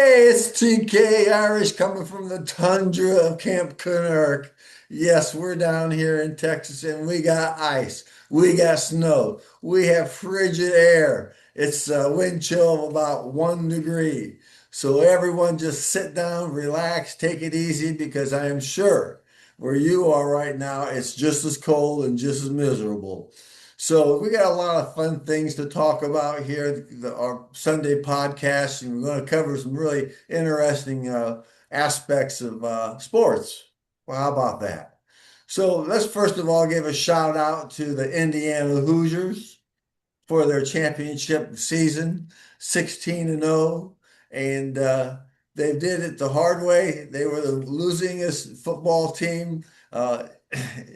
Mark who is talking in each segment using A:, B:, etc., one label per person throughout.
A: Hey, it's TK Irish coming from the tundra of Camp Kennerk. Yes, we're down here in Texas and we got ice. We got snow. We have frigid air. It's a wind chill of about 1 degree. So everyone just sit down, relax, take it easy because I am sure where you are right now, it's just as cold and just as miserable. So we got a lot of fun things to talk about here, our Sunday podcast, and we're going to cover some really interesting aspects of sports. Well, how about that? So let's first of all give a shout out to the Indiana Hoosiers for their championship season, 16-0, and they did it the hard way. They were the losingest football team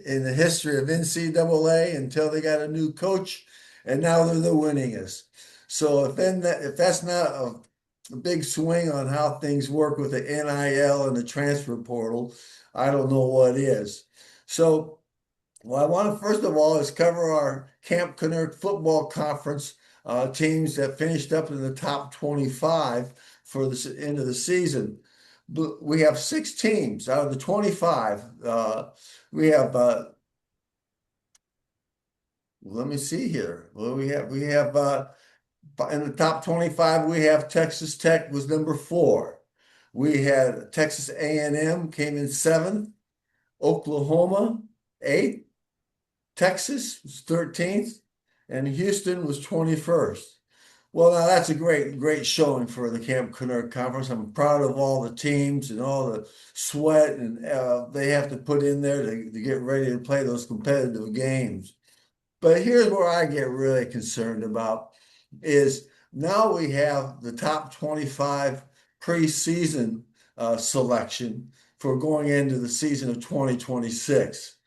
A: in the history of NCAA until they got a new coach, and now they're the winningest. So if that's not a big swing on how things work with the NIL and the transfer portal, I don't know what is. So well, I want to first of all is cover our Camp Kennerk Football Conference teams that finished up in the top 25 for the end of the season. We have 6 teams out of the 25. We have let me see here. Well, we have in the top 25 we have Texas Tech was number 4. We had Texas A&M came in 7th, Oklahoma 8th. Texas was 13th, and Houston was 21st. Well, now that's a great showing for the Camp Kennerk Conference. I'm proud of all the teams and all the sweat and they have to put in there to get ready to play those competitive games. But here's where I get really concerned about is now we have the top 25 preseason selection for going into the season of 2026.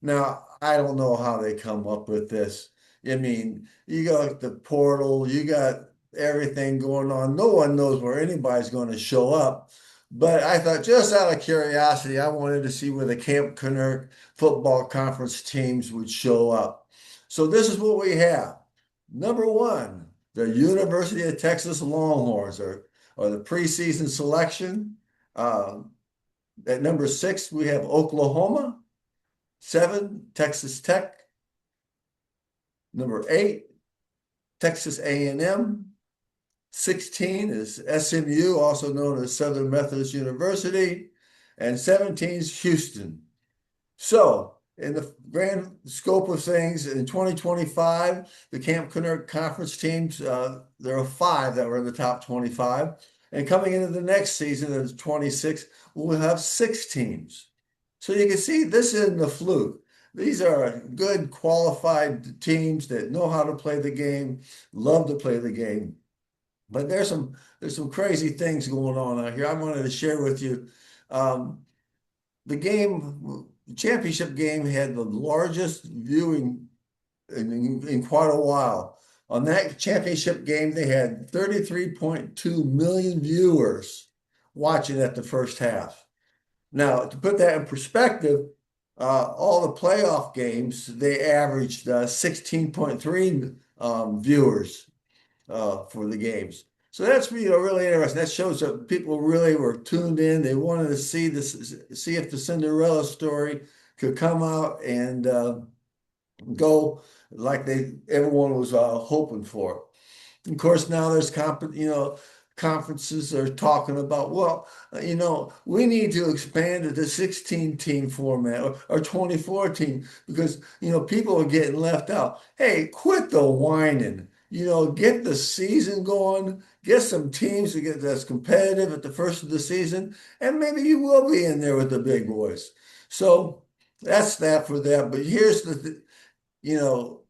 A: Now, I don't know how they come up with this. I mean, you got the portal, you got everything going on. No one knows where anybody's going to show up. But I thought, just out of curiosity, I wanted to see where the Camp Kennerk Football Conference teams would show up. So this is what we have. Number one, the University of Texas Longhorns are the preseason selection. Uh, at number 6, we have Oklahoma. 7, Texas Tech. Number 8, Texas A&M. 16 is SMU, also known as Southern Methodist University. And 17 is Houston. So, in the grand scope of things, in 2025, the Camp Kennerk Conference teams, there are 5 that were in the top 25. And coming into the next season, as 26, we'll have 6 teams. So you can see this isn't a fluke. These are good, qualified teams that know how to play the game, love to play the game. But there's some crazy things going on out here. I wanted to share with you. Um, the championship game had the largest viewing in quite a while. On that championship game, they had 33.2 million viewers watching at the first half. Now, to put that in perspective, all the playoff games, they averaged 16.3 viewers for the games. So that's really interesting. That shows that people really were tuned in. They wanted to see this, see if the Cinderella story could come out and go like everyone was hoping for. Of course, now there's conferences are talking about, well, we need to expand to the 16 team format or 24 team because, people are getting left out. Hey, quit the whining. Get the season going, get some teams to get that's competitive at the first of the season, and maybe you will be in there with the big boys. So that's that for that. But here's you know,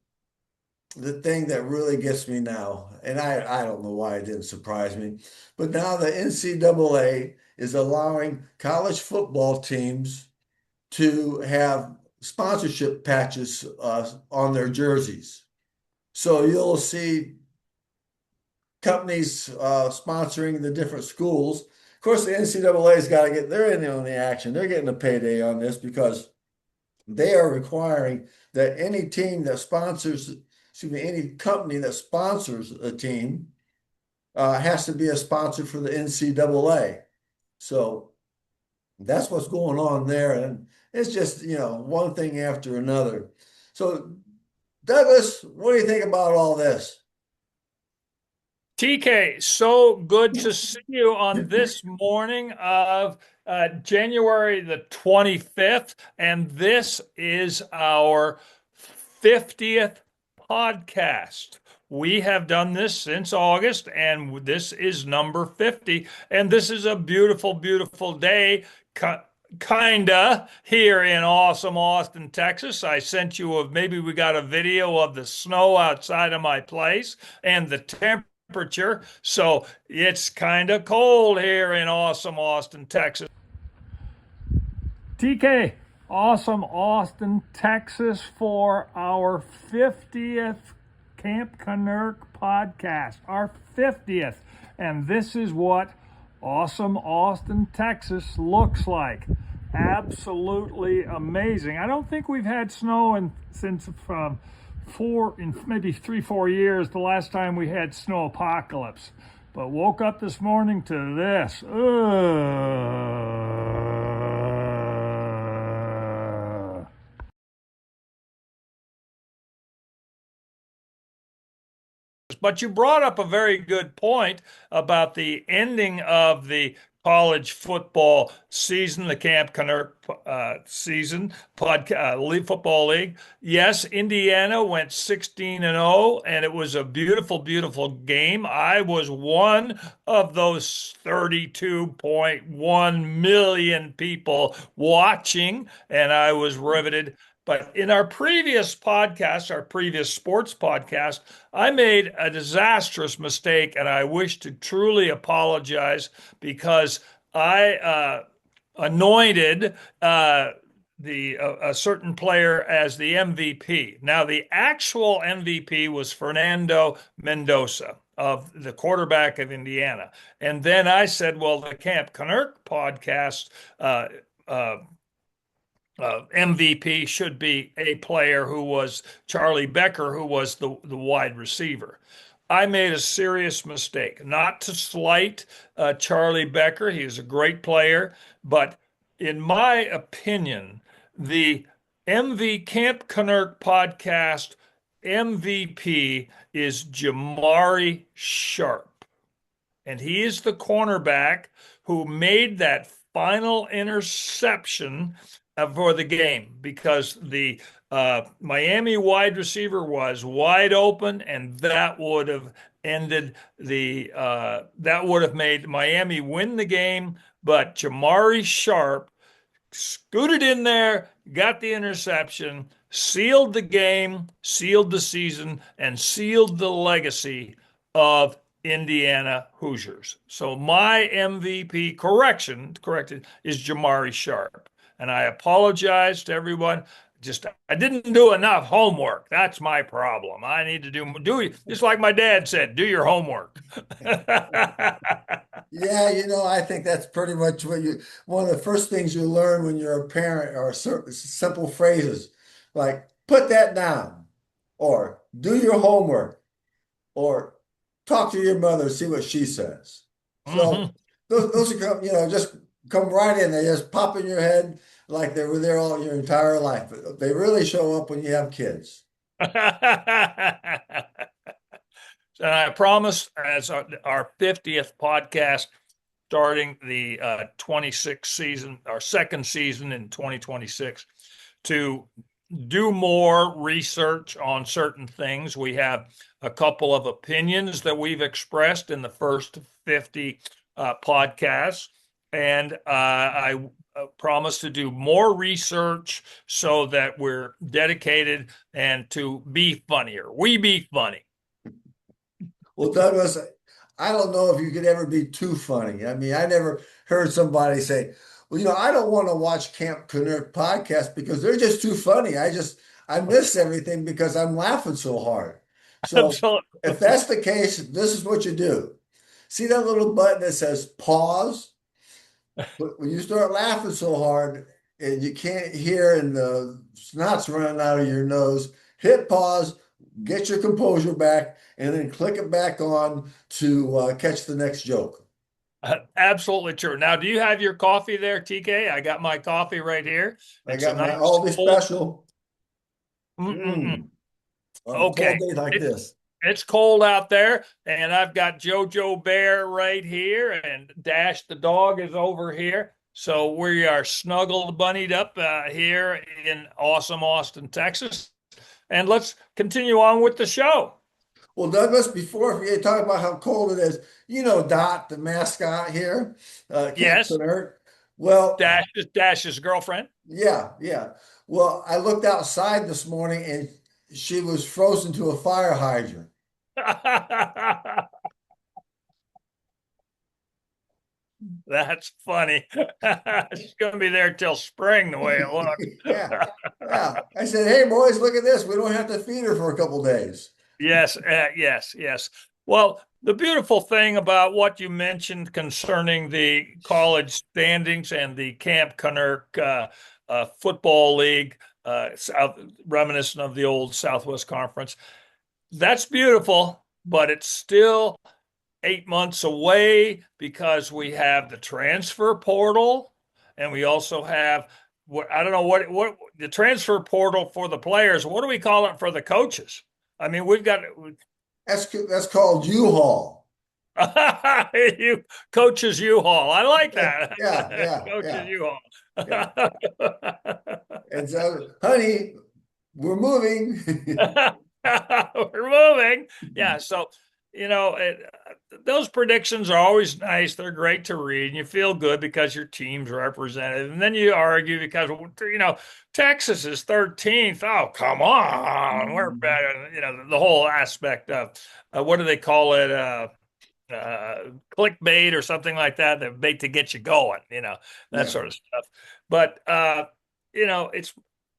A: the thing that really gets me now, and I don't know why it didn't surprise me, but now the NCAA is allowing college football teams to have sponsorship patches on their jerseys. So you'll see companies sponsoring the different schools. Of course, the NCAA's got to they're in on the action. They're getting a payday on this because they are requiring that any team that sponsors, excuse me, any company that sponsors a team has to be a sponsor for the NCAA. So that's what's going on there. And it's just, one thing after another. So, Douglas, what do you think about all this?
B: TK, so good to see you on this morning of January the 25th. And this is our 50th podcast. We have done this since August, and this is number 50. And this is a beautiful, beautiful day. Kinda here in awesome Austin, Texas. I sent you maybe we got a video of the snow outside of my place and the temperature. So it's kind of cold here in awesome Austin, Texas. TK, awesome Austin, Texas for our 50th Camp Kennerk podcast, our 50th. And this is what awesome Austin, Texas looks like. Absolutely amazing. I don't think we've had snow since maybe 3-4 years, the last time we had snow apocalypse. But woke up this morning to this. But you brought up a very good point about the ending of the college football season, the Camp Kennerk season, football league. Yes, Indiana went 16-0, and it was a beautiful, beautiful game. I was one of those 32.1 million people watching, and I was riveted. But in our previous podcast, our previous sports podcast, I made a disastrous mistake, and I wish to truly apologize because I anointed a certain player as the MVP. Now, the actual MVP was Fernando Mendoza, of the quarterback of Indiana. And then I said, well, the Camp Kennerk podcast MVP should be a player who was Charlie Becker, who was the wide receiver. I made a serious mistake, not to slight Charlie Becker. He is a great player, but in my opinion, the Camp Kennerk podcast MVP is Jamari Sharp. And he is the cornerback who made that final interception for the game because the Miami wide receiver was wide open, and that would have made Miami win the game. But Jamari Sharp scooted in there, got the interception, sealed the game, sealed the season, and sealed the legacy of Indiana Hoosiers. So my MVP corrected is Jamari Sharp. And I apologize to everyone. I didn't do enough homework. That's my problem. I need to do just like my dad said, do your homework.
A: Yeah, I think that's pretty much one of the first things you learn when you're a parent are certain simple phrases like put that down, or do your homework, or talk to your mother, see what she says. So
B: Mhm.
A: those are just come right in. They just pop in your head like they were there all your entire life. But they really show up when you have kids.
B: And I promise, as our 50th podcast, starting the 26th season, our second season in 2026, to do more research on certain things. We have a couple of opinions that we've expressed in the first 50 podcasts. And I promise to do more research so that we're dedicated and to be funnier. We be funny.
A: Well, Douglas, I don't know if you could ever be too funny. I mean, I never heard somebody say, well, I don't want to watch Camp Kennerk podcast because they're just too funny. I miss everything because I'm laughing so hard. So if
B: Absolutely.
A: that's the case, this is what you do. See that little button that says pause? But when you start laughing so hard and you can't hear and the snot's running out of your nose, hit pause, get your composure back, and then click it back on to catch the next joke.
B: Absolutely true. Now, do you have your coffee there, TK? I got my coffee right here.
A: I
B: It's a
A: got my
B: nice
A: Aldi
B: cold.
A: special.
B: Mm-mm-mm.
A: On a
B: Okay.
A: cold day like
B: It,
A: this.
B: it's cold out there, and I've got Jojo Bear right here, and Dash the dog is over here. So we are snuggled, bunnied up here in awesome Austin, Texas. And let's continue on with the show.
A: Well, Douglas, before we talk about how cold it is, you know Dot, the mascot here, Camp
B: Yes,
A: Kennerk. Well,
B: Dash's girlfriend.
A: yeah, yeah. Well, I looked outside this morning and she was frozen to a fire hydrant.
B: That's funny. She's going to be there till spring, the way it looks.
A: Yeah, yeah. I said, "Hey, boys, look at this. We don't have to feed her for a couple days."
B: Yes, yes, yes. Well, the beautiful thing about what you mentioned concerning the college standings and the Camp Kennerk Football League, reminiscent of the old Southwest Conference, that's beautiful, but it's still 8 months away because we have the transfer portal and we also have what I don't know what the transfer portal for the players. What do we call it for the coaches? I mean, we've got
A: That's called U-Haul.
B: you coaches U-Haul. I like
A: Yeah,
B: that.
A: yeah, yeah,
B: Coaches
A: yeah,
B: U-Haul.
A: yeah. And so, honey, we're moving.
B: We're moving. Yeah. So, those predictions are always nice. They're great to read, and you feel good because your team's represented. And then you argue because, Texas is 13th. Oh, come on. We're better. The whole aspect of what do they call it? Clickbait or something like that, the bait to get you going, that
A: Yeah,
B: sort of stuff. But it's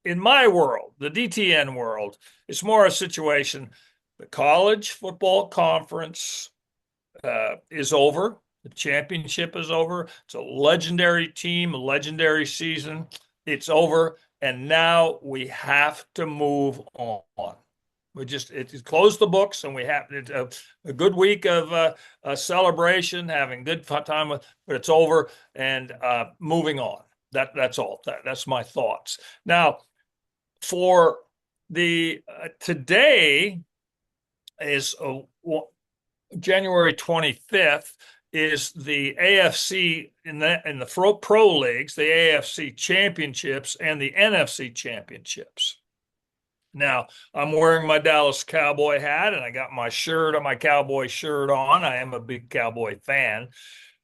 B: in my world, the DTN world, it's more a situation. The college football conference is over. The championship is over. It's a legendary team, a legendary season. It's over. And now we have to move on. It's closed the books, and we have a good week of a celebration, having good fun time with, but it's over and moving on. That's all. That's my thoughts. Now, for the today is January 25th is the AFC in the pro leagues, the AFC championships and the NFC championships. Now, I'm wearing my Dallas Cowboy hat and I got my Cowboy shirt on. I am a big Cowboy fan.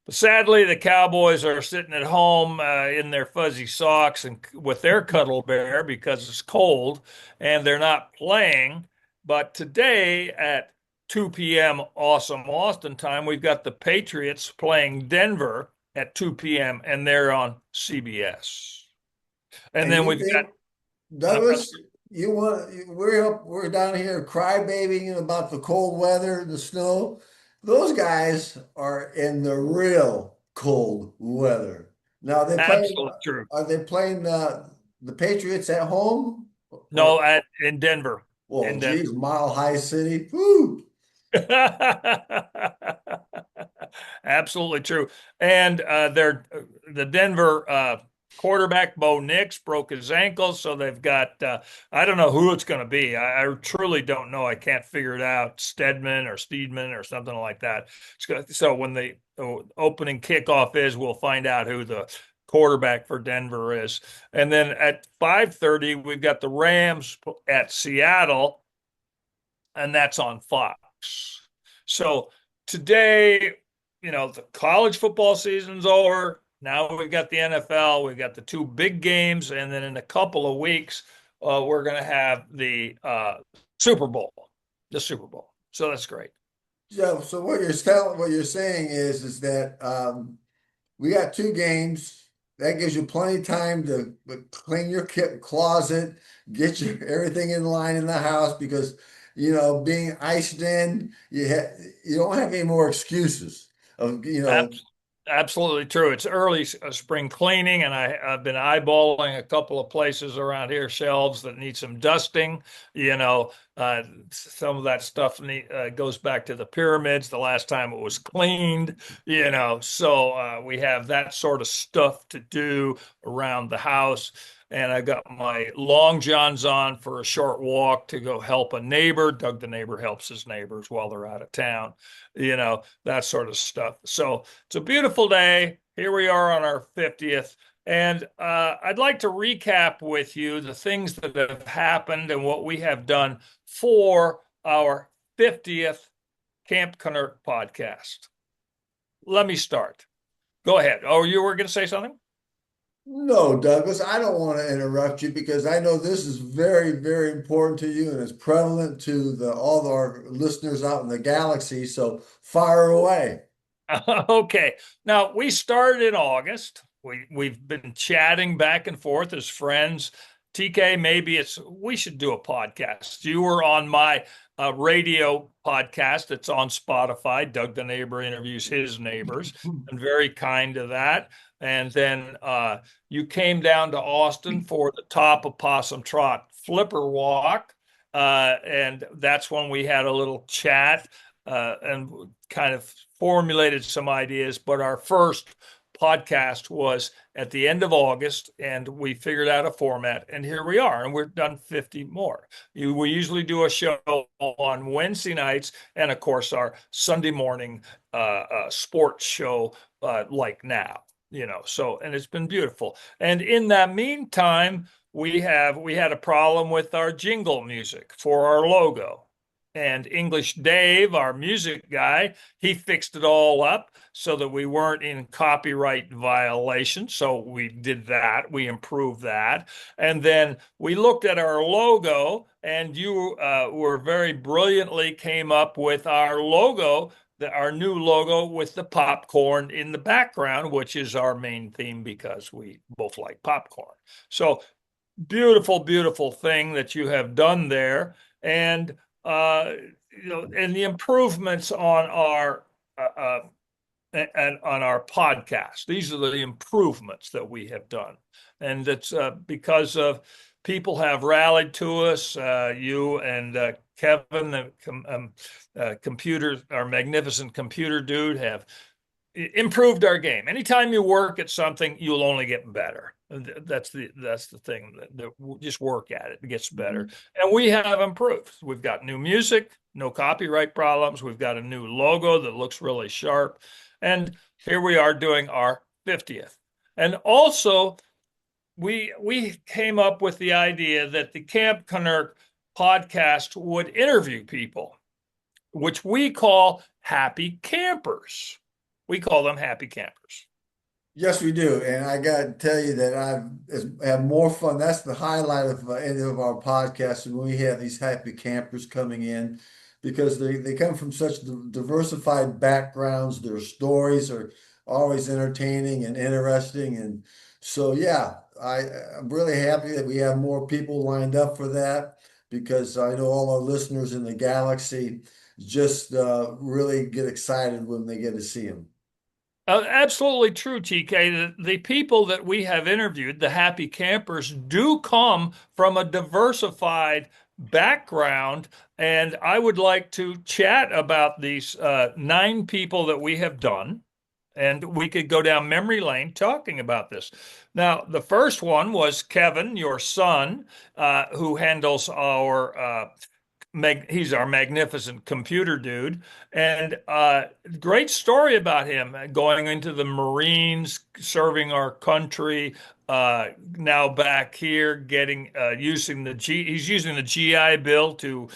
B: But sadly, the Cowboys are sitting at home in their fuzzy socks and with their cuddle bear because it's cold and they're not playing. But today at 2 p.m. awesome Austin time, we've got the Patriots playing Denver at 2 p.m. and they're on CBS. And
A: and
B: then
A: you
B: we've got
A: think, Douglas, we're down here crybabying about the cold weather and the snow. Those guys are in the real cold weather. Now
B: absolute true.
A: are they playing the Patriots at home? Or
B: No, in Denver.
A: well,
B: In Denver.
A: geez, Mile High City. Woo!
B: Absolutely true. And the Denver quarterback Bo Nix broke his ankle, so they've got I don't know who it's going to be. I truly don't know. I can't figure it out. Stedman or Steedman or something like that. So when the opening kickoff is, we'll find out who the quarterback for Denver is. And then at 5:30, we've got the Rams at Seattle, and that's on Fox. So today, the college football season's over. Now we've got the NFL, we've got the two big games, and then in a couple of weeks, we're going to have the Super Bowl, the Super Bowl. So that's great.
A: Yeah, so what you're saying is that we got two games. That gives you plenty of time to clean your closet, get your everything in line in the house because being iced in, you don't have any more excuses of
B: Absolutely true. It's early spring cleaning, and I've been eyeballing a couple of places around here, shelves that need some dusting. You know, some of that stuff goes back to the pyramids, the last time it was cleaned, so we have that sort of stuff to do around the house. And I got my long johns on for a short walk to go help a neighbor. Doug, the neighbor, helps his neighbors while they're out of town, that sort of stuff. So, it's a beautiful day. Here we are on our 50th. And I'd like to recap with you the things that have happened and what we have done for our 50th Camp Kennerk podcast. Let me start. Go ahead. Oh, you were going to say something?
A: No, Douglas, I don't want to interrupt you because I know this is very, very important to you and it's prevalent to all of our listeners out in the galaxy. So fire away.
B: Okay. Now, we started in August. We've been chatting back and forth as friends. TK, maybe we should do a podcast. You were on my radio podcast. It's on Spotify. Doug the neighbor interviews his neighbors, and very kind to that. And then you came down to Austin for the Top of Possum Trot Flipper Walk. And that's when we had a little chat and kind of formulated some ideas. But our first podcast was at the end of August, and we figured out a format, and here we are, and we've done 50 more. We usually do a show on Wednesday nights, and of course, our Sunday morning sports show like now. So, and it's been beautiful. And in that meantime, we had a problem with our jingle music for our logo. And English Dave, our music guy, he fixed it all up so that we weren't in copyright violation. So we did that. We improved that. And then we looked at our logo, and you were very brilliantly came up with our logo, our new logo with the popcorn in the background, which is our main theme because we both like popcorn. So beautiful, beautiful thing that you have done there. And uh, and the improvements on our and on our podcast. These are the improvements that we have done, and it's because of people have rallied to us. You and Kevin, the computer, our magnificent computer dude, have improved our game. Anytime you work at something, you'll only get better. That's the thing that we'll just work at it. It gets better. And we have improved. We've got new music, no copyright problems. We've got a new logo that looks really sharp. And here we are doing our 50th. And also, we came up with the idea that the Camp Kennerk podcast would interview people, which we call happy campers. We call them happy campers.
A: Yes, we do. And I got to tell you that have more fun. That's the highlight of any of our podcasts when we have these happy campers coming in because they come from such diversified backgrounds. Their stories are always entertaining and interesting. And so, yeah, I'm really happy that we have more people lined up for that because I know all our listeners in the galaxy just really get excited when they get to see them.
B: Absolutely true, TK. The people that we have interviewed, the happy campers, do come from a diversified background. And I would like to chat about these 9 people that we have done. And we could go down memory lane talking about this. Now, the first one was Kevin, your son, who handles our he's our magnificent computer dude, and great story about him going into the Marines, serving our country. Now back here, getting he's using the GI Bill to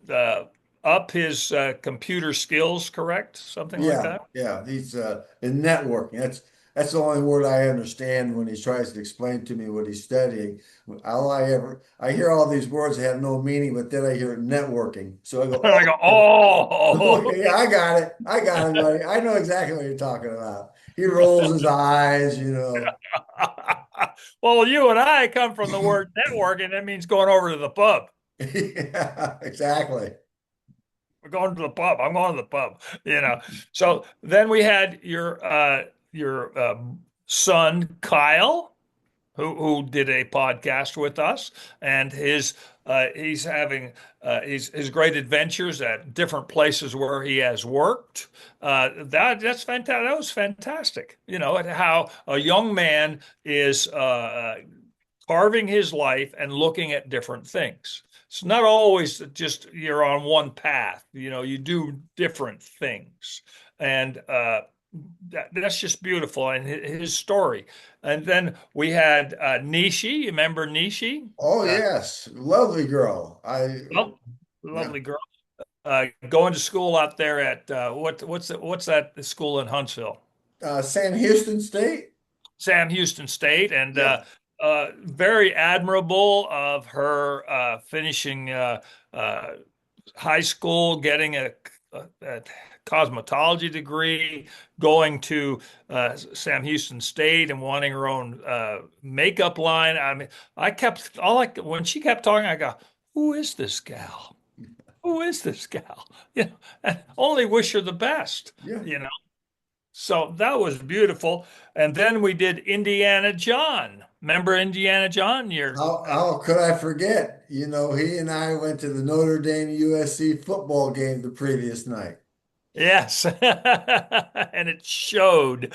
B: uh, up his computer skills. Correct, something like
A: Yeah,
B: that.
A: yeah. He's in networking. That's the only word I understand when he tries to explain to me what he's studying. I hear all these words that have no meaning, but then I hear networking. So I go,
B: And I go,
A: oh,
B: oh.
A: okay, I got it. I got it, buddy. I know exactly what you're talking about. He rolls his eyes.
B: Well, you and I come from the word networking. That means going over to the pub.
A: Yeah, exactly.
B: We're going to the pub. I'm going to the pub. So then we had your son Kyle, who did a podcast with us, and he's having his great adventures at different places where he has worked. That's fantastic. That was fantastic. And how a young man is carving his life and looking at different things. It's not always just you're on one path. You do different things, and that's just beautiful. And his story. And then we had Nishi. You remember Nishi?
A: Oh
B: Uh,
A: yes, lovely girl.
B: lo-
A: Yeah,
B: Lovely girl. Going to school out there at what's that school in Huntsville?
A: Sam Houston State.
B: Sam Houston State, and
A: Yeah,
B: very admirable of her finishing uh, high school, getting a cosmetology degree, going to Sam Houston State, and wanting her own makeup line. I mean, when she kept talking, I go, "Who is this gal? Who is this gal?" And only wish her the best.
A: yeah.
B: You know. So that was beautiful. And then we did Indiana John. Remember Indiana John?
A: How could I forget? He and I went to the Notre Dame USC football game the previous night.
B: Yes. And it showed.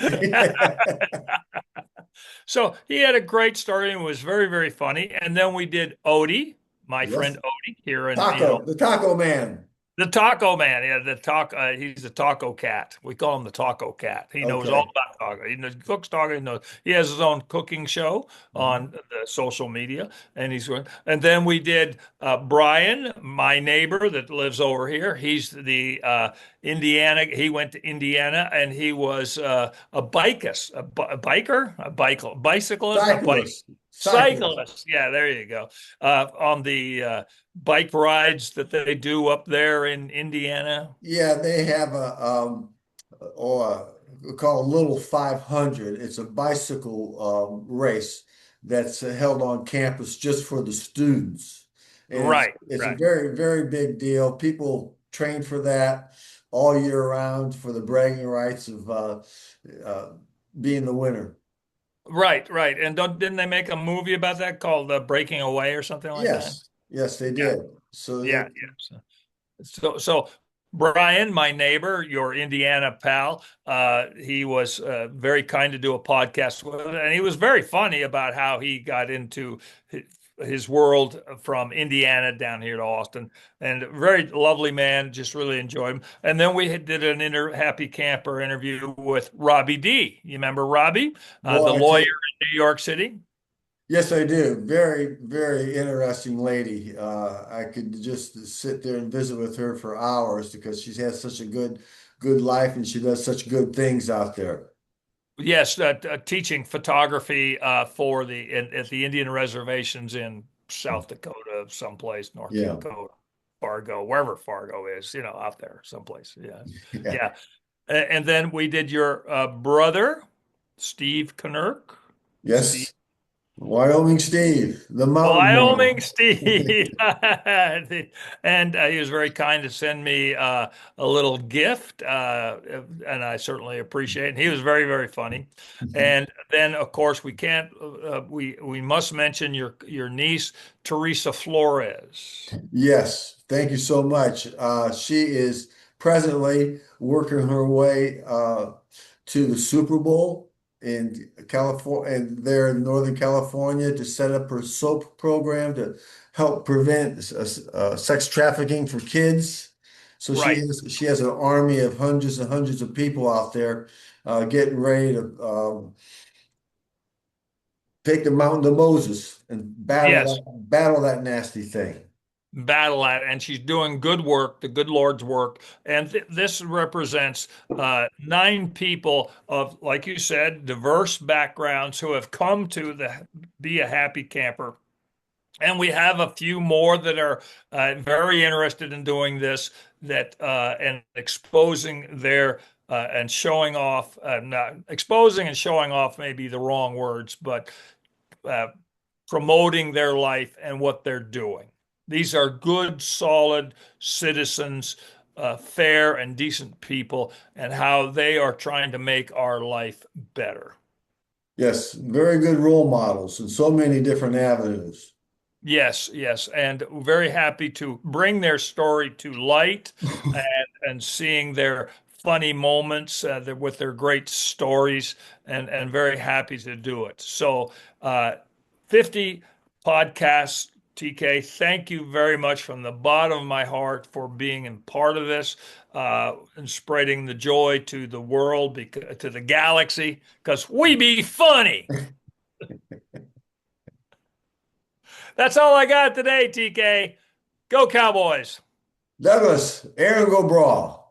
B: So he had a great story and was very, very funny. And then we did Odie, my
A: Yes,
B: friend Odie here in,
A: the Taco Man.
B: the Taco Man. Yeah, he's a taco cat. We call him the Taco Cat. He knows all
A: Okay.
B: about taco. He cooks taco. He has his own cooking show
A: Mhm.
B: on the social media, and then we did Brian, my neighbor that lives over here. He's the Indiana. He went to Indiana, and he was a biker, bicyclist, a bike
A: Cyclist. Cyclist.
B: cyclist. Yeah, there you go. On the bike rides that they do up there in Indiana.
A: Yeah, they have we call a little 500. It's a bicycle race that's held on campus just for the students. And it's
B: Right,
A: it's a
B: right.
A: very, very big deal. People train for that all year round for the bragging rights of uh, being the winner.
B: Right, right. And didn't they make a movie about that called Breaking Away or something like that?
A: Yes, yes, they
B: Yeah,
A: did. So
B: yeah, yeah. So Brian, my neighbor, your Indiana pal, he was very kind to do a podcast with, and he was very funny about how he got into his world from Indiana down here to Austin, and a very lovely man. Just really enjoyed him. And then we did an happy camper interview with Robbie D. You remember Robbie, the
A: boy, I tell
B: lawyer
A: you,
B: in New York City?
A: yes, I do. Very, very interesting lady. I could just sit there and visit with her for hours because she has such a good life and she does such good things out there.
B: Yes, teaching photography at the Indian reservations in South Dakota, someplace, North
A: Yeah.
B: Dakota, Fargo, wherever Fargo is, out there, someplace. Yeah,
A: Yeah.
B: yeah. And then we did your brother, Steve Kennerk, Steve
A: Yes. Wyoming Steve, the mountain
B: Wyoming
A: man.
B: Steve. And he was very kind to send me a little gift, and I certainly appreciate it. And he was very, very funny. And then, of course, we must mention your niece, Teresa Flores.
A: Yes, thank you so much. She is presently working her way to the Super Bowl in California, and there in Northern California to set up her SOAP program to help prevent sex trafficking for kids. So
B: Right.
A: she has an army of hundreds and hundreds of people out there getting ready to take the mountain to Moses and
B: Yes.
A: battle that nasty thing.
B: Battle at, and she's doing good work, the good Lord's work. And this represents 9 people of, like you said, diverse backgrounds who have come to be a happy camper. And we have a few more that are very interested in doing this, and exposing their and showing off, not exposing and showing off may be the wrong words, but uh, promoting their life and what they're doing. These are good, solid citizens fair and decent people, and how they are trying to make our life better.
A: Yes, very good role models in so many different avenues.
B: Yes, yes, and very happy to bring their story to light, and seeing their funny moments with their great stories, and very happy to do it. So, 50 podcasts, TK. Thank you very much from the bottom of my heart for being a part of this, and spreading the joy to the world, to the galaxy, because we be funny. That's all I got today, TK. Go Cowboys.
A: Douglas, Aaron go brawl.